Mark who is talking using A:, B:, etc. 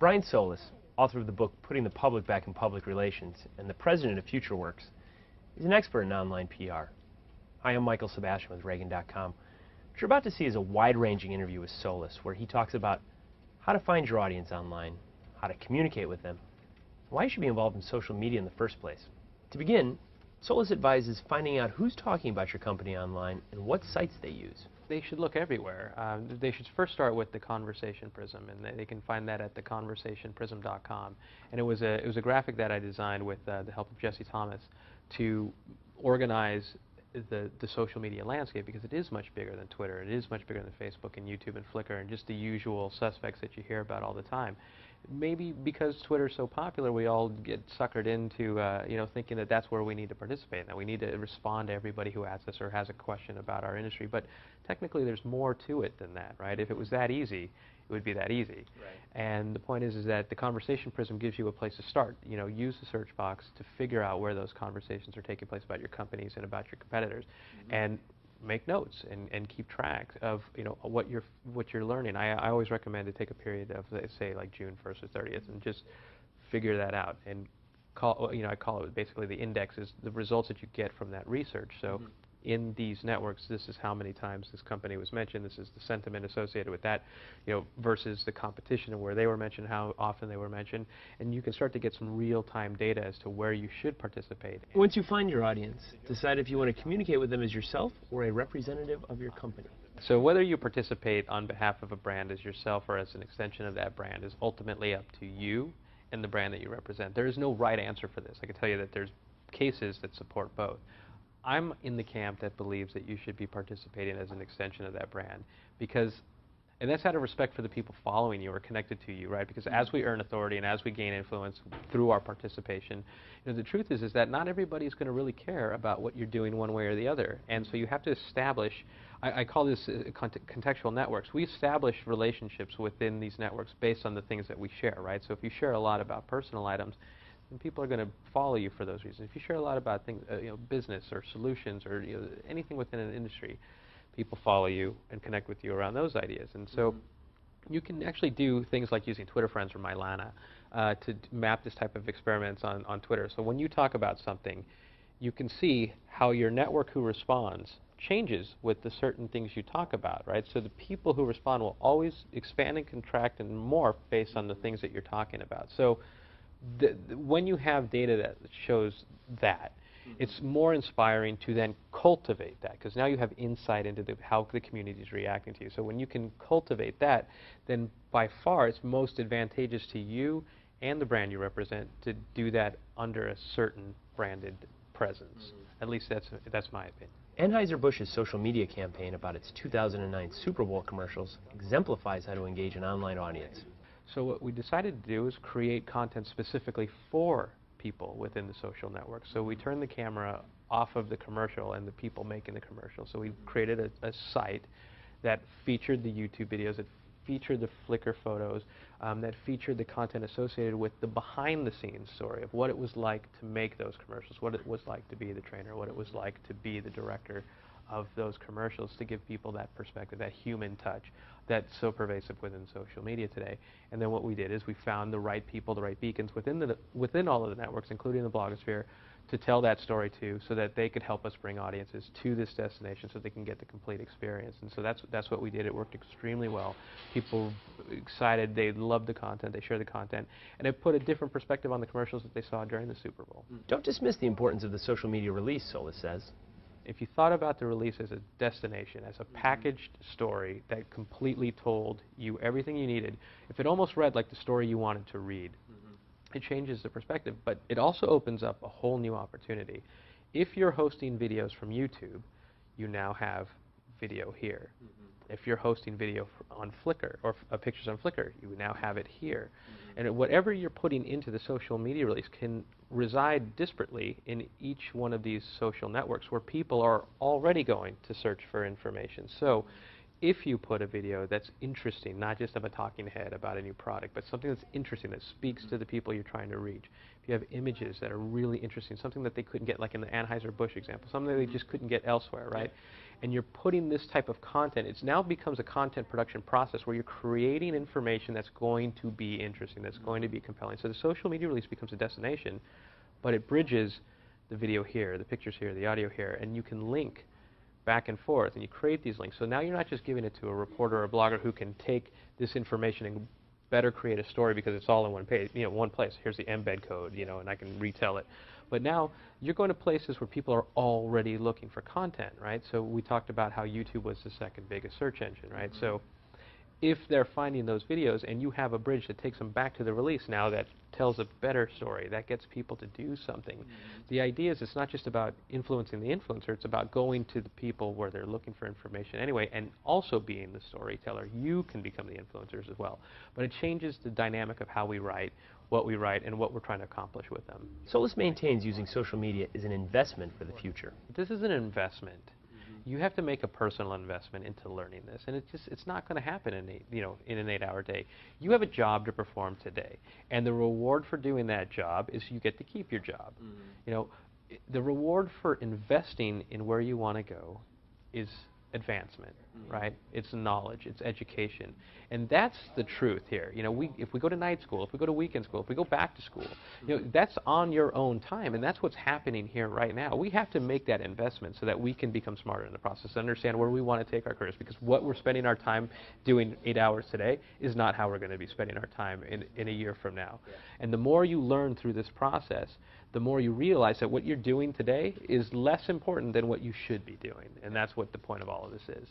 A: Brian Solis, author of the book Putting the Public Back in Public Relations and the president of FutureWorks, is an expert in online PR. Hi, I'm Michael Sebastian with Reagan.com. What you're about to see is a wide-ranging interview with Solis, where he talks about how to find your audience online, how to communicate with them, and why you should be involved in social media in the first place. To begin, Solis advises finding out who's talking about your company online and what sites they use.
B: They should look everywhere. They should first start with the Conversation Prism, and they can find that at theconversationprism.com. And it was a graphic that I designed with the help of Jesse Thomas to organize the social media landscape, because it is much bigger than Twitter. It is much bigger than Facebook and YouTube and Flickr and just the usual suspects that you hear about all the time. Maybe because Twitter's so popular, we all get suckered into thinking that that's where we need to participate, and that we need to respond to everybody who asks us or has a question about our industry. But technically, there's more to it than that, right? If it was that easy, it would be that easy. Right. And the point is that the Conversation Prism gives you a place to start. Use the search box to figure out where those conversations are taking place about your companies and about your competitors, and make notes and keep track of what you're learning. I always recommend to take a period of, say, like June 1st or 30th, and just figure that out. And I call it basically the index is the results that you get from that research. So in these networks, this is how many times this company was mentioned. This is the sentiment associated with that, versus the competition and where they were mentioned, how often they were mentioned, and you can start to get some real-time data as to where you should participate.
A: Once you find your audience, decide if you want to communicate with them as yourself or a representative of your company.
B: So whether you participate on behalf of a brand as yourself or as an extension of that brand is ultimately up to you and the brand that you represent. There is no right answer for this. I can tell you that there's cases that support both. I'm in the camp that believes that you should be participating as an extension of that brand, and that's out of respect for the people following you or connected to you, right? Because as we earn authority and as we gain influence through our participation, the truth is that not everybody's going to really care about what you're doing one way or the other. And so you have to establish, I call this contextual networks. We establish relationships within these networks based on the things that we share, right? So if you share a lot about personal items, and people are going to follow you for those reasons. If you share a lot about things, business or solutions or anything within an industry, people follow you and connect with you around those ideas. And so you can actually do things like using Twitter Friends or Mylana to map this type of experiments on Twitter. So when you talk about something, you can see how your network who responds changes with the certain things you talk about, right? So the people who respond will always expand and contract and morph based on the things that you're talking about. So when you have data that shows that, it's more inspiring to then cultivate that, because now you have insight into how the community is reacting to you. So when you can cultivate that, then by far it's most advantageous to you and the brand you represent to do that under a certain branded presence. At least that's my opinion.
A: Anheuser-Busch's social media campaign about its 2009 Super Bowl commercials exemplifies how to engage an online audience.
B: So what we decided to do is create content specifically for people within the social network. So we turned the camera off of the commercial and the people making the commercial. So we created a site that featured the YouTube videos, that featured the Flickr photos, that featured the content associated with the behind-the-scenes story of what it was like to make those commercials, what it was like to be the trainer, what it was like to be the director of those commercials, to give people that perspective, that human touch that's so pervasive within social media today. And then what we did is we found the right people, the right beacons within all of the networks, including the blogosphere, to tell that story to, so that they could help us bring audiences to this destination so they can get the complete experience. And so that's what we did. It worked extremely well. People were excited, they loved the content, they shared the content, and it put a different perspective on the commercials that they saw during the Super Bowl.
A: Don't dismiss the importance of the social media release, Solis says.
B: If you thought about the release as a destination, as a packaged story that completely told you everything you needed, if it almost read like the story you wanted to read, it changes the perspective, but it also opens up a whole new opportunity. If you're hosting videos from YouTube, you now have video here. If you're hosting video on Flickr, or pictures on Flickr, you now have it here. And whatever you're putting into the social media release can reside disparately in each one of these social networks where people are already going to search for information. So if you put a video that's interesting, not just of a talking head about a new product, but something that's interesting, that speaks to the people you're trying to reach, if you have images that are really interesting, something that they couldn't get, like in the Anheuser-Busch example, something that they just couldn't get elsewhere, right? and you're putting this type of content, it now becomes a content production process where you're creating information that's going to be interesting, that's going to be compelling. So the social media release becomes a destination, but it bridges the video here, the pictures here, the audio here, and you can link back and forth, and you create these links. So now you're not just giving it to a reporter or a blogger who can take this information and better create a story because it's all in one page, one place. Here's the embed code, and I can retell it. But now you're going to places where people are already looking for content, right? So we talked about how YouTube was the second biggest search engine, right? So if they're finding those videos and you have a bridge that takes them back to the release now that tells a better story, that gets people to do something. The idea is it's not just about influencing the influencer, it's about going to the people where they're looking for information anyway and also being the storyteller. You can become the influencers as well. But it changes the dynamic of how we write, what we write, and what we're trying to accomplish with them.
A: Solus maintains using social media is an investment for the future.
B: This is an investment. You have to make a personal investment into learning this, and it's not going to happen in an 8-hour day. You have a job to perform today, and the reward for doing that job is you get to keep your job. The reward for investing in where you want to go is advancement, right? It's knowledge, it's education, and that's the truth here. If we go to night school, if we go to weekend school, if we go back to school, that's on your own time, and that's what's happening here right now. We have to make that investment so that we can become smarter in the process, understand where we want to take our careers, because what we're spending our time doing 8 hours today is not how we're going to be spending our time in a year from now. And the more you learn through this process, the more you realize that what you're doing today is less important than what you should be doing. And that's what the point of all of this is.